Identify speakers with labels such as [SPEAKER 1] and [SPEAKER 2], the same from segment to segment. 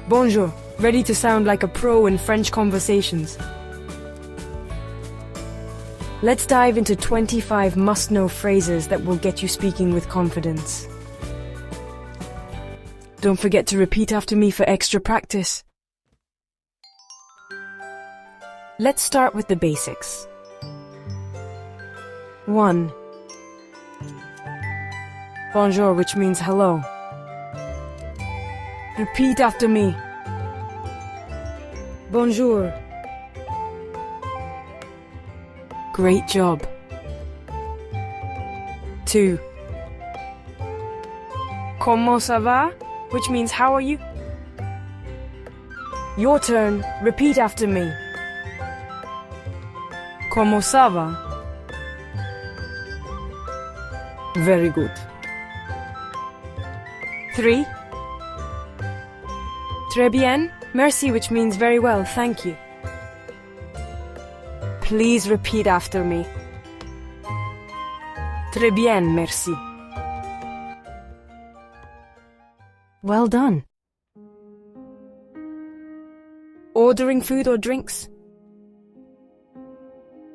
[SPEAKER 1] Bonjour, ready to sound like a pro in French conversations. Let's dive into 25 must-know phrases that will get you speaking with confidence. Don't forget to repeat after me for extra practice. Let's start with the basics. 1. Bonjour, which means hello. Repeat after me. Bonjour. Great job. 2. Comment ça va? Which means how are you? Your turn. Repeat after me. Comment ça va? Very good. 3. Très bien. Merci, which means very well, thank you. Please repeat after me. Très bien, merci. Well done. Ordering food or drinks?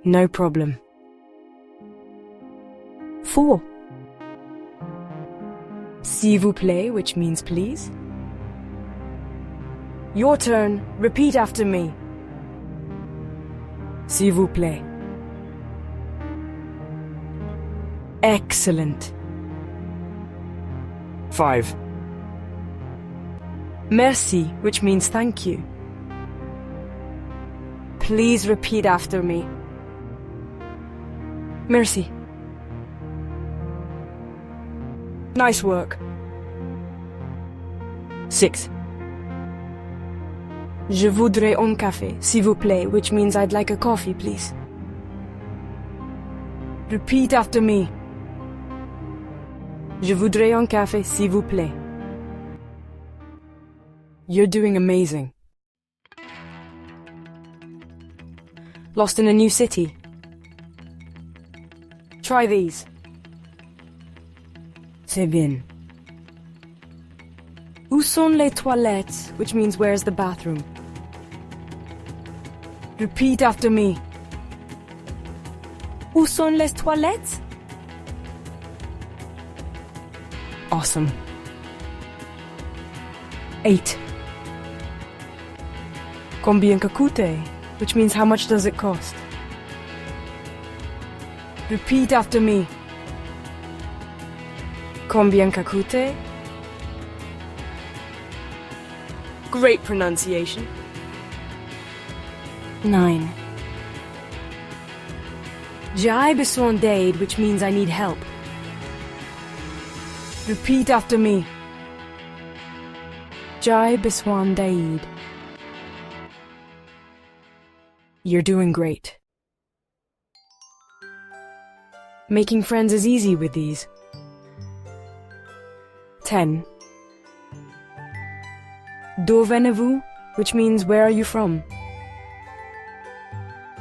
[SPEAKER 1] No problem. 4. S'il vous plaît, which means please. Your turn. Repeat after me. S'il vous plaît. Excellent. 5. Merci, which means thank you. Please repeat after me. Merci. Nice work. 6. Je voudrais un café, s'il vous plaît, which means I'd like a coffee, please. Repeat after me. Je voudrais un café, s'il vous plaît. You're doing amazing. Lost in a new city? Try these. C'est bien. Où sont les toilettes? Which means where's the bathroom? Repeat after me. Où sont les toilettes? Awesome. 8. Combien que coûte? Which means how much does it cost? Repeat after me. Combien que coûte? Great pronunciation. 9. J'ai besoin d'aide, which means I need help. Repeat after me. J'ai besoin d'aide. You're doing great. Making friends is easy with these. 10. D'où venez-vous? Which means where are you from?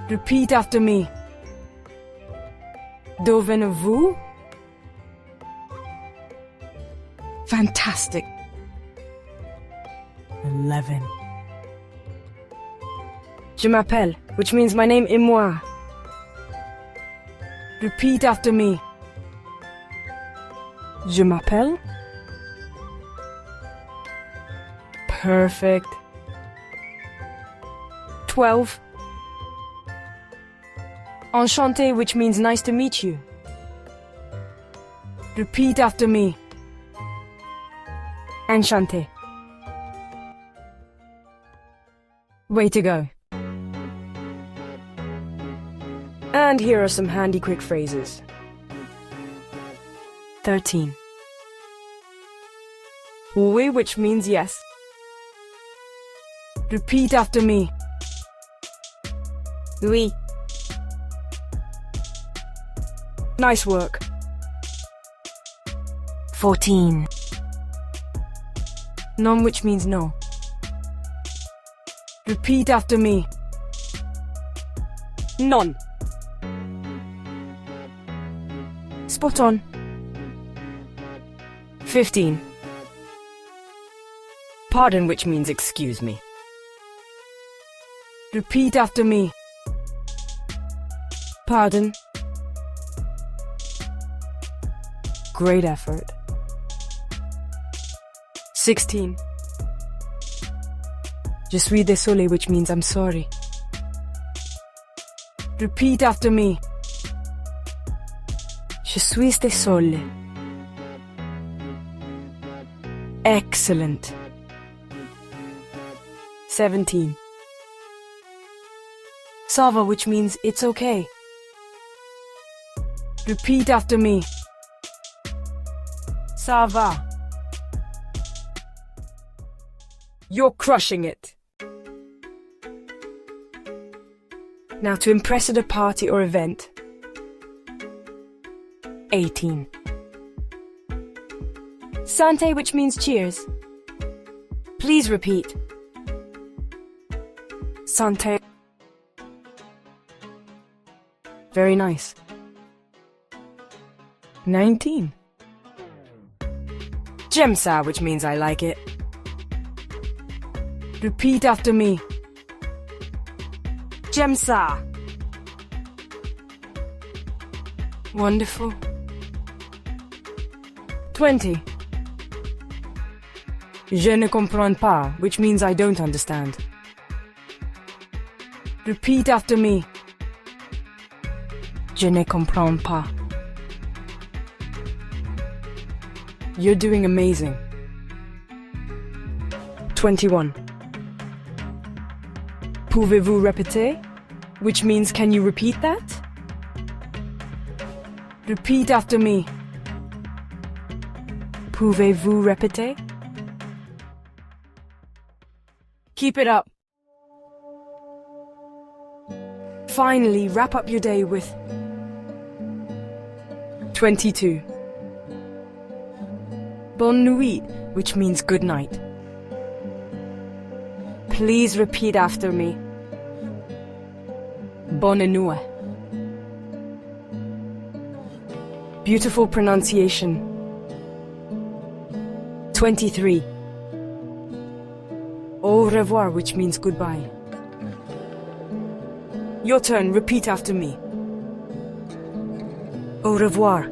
[SPEAKER 1] Repeat after me. D'où venez-vous? Fantastic. 11. Je m'appelle, which means my name est moi. Repeat after me. Je m'appelle. Perfect. 12. Enchanté, which means nice to meet you. Repeat after me. Enchanté. Way to go. And here are some handy quick phrases. 13. Oui, which means yes. Repeat after me. Oui. Nice work. 14. Non, which means no. Repeat after me. None. Spot on. 15. Pardon, which means excuse me. Repeat after me. Pardon. Great effort. 16. Je suis désolé, which means I'm sorry. Repeat after me. Je suis désolé. Excellent. 17. Ça va, which means it's okay. Repeat after me. Ça va. You're crushing it. Now to impress at a party or event. 18. Santé, which means cheers. Please repeat. Santé. Very nice. 19. J'aime ça, which means I like it. Repeat after me. J'aime ça. Wonderful. 20. Je ne comprends pas, which means I don't understand. Repeat after me. Je ne comprends pas. You're doing amazing. 21. Pouvez-vous répéter? Which means can you repeat that? Repeat after me. Pouvez-vous répéter? Keep it up. Finally, wrap up your day with 22. Bonne nuit, which means good night. Please repeat after me. Bonne nuit. Beautiful pronunciation. 23. Au revoir, which means goodbye. Your turn, repeat after me. Au revoir.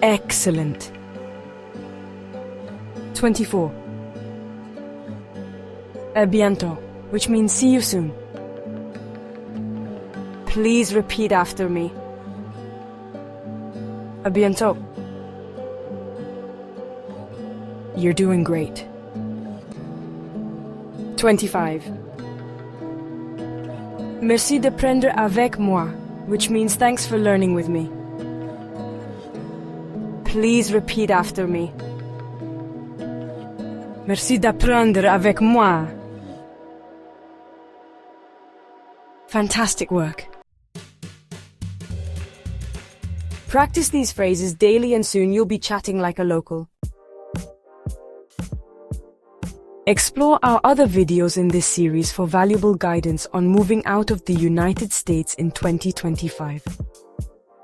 [SPEAKER 1] Excellent. 24. À bientôt, which means see you soon. Please repeat after me. À bientôt. You're doing great. 25. Merci de prendre avec moi, which means thanks for learning with me. Please repeat after me. Merci d'apprendre avec moi. Fantastic work. Practice these phrases daily and soon you'll be chatting like a local. Explore our other videos in this series for valuable guidance on moving out of the United States in 2025.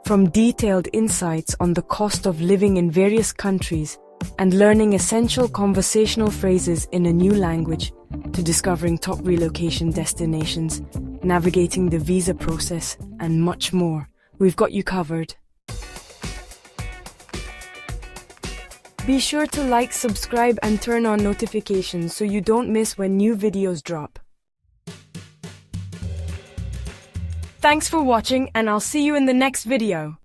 [SPEAKER 1] From detailed insights on the cost of living in various countries and learning essential conversational phrases in a new language, to discovering top relocation destinations, navigating the visa process, and much more, we've got you covered. Be sure to like, subscribe, and turn on notifications so you don't miss when new videos drop. Thanks for watching, and I'll see you in the next video.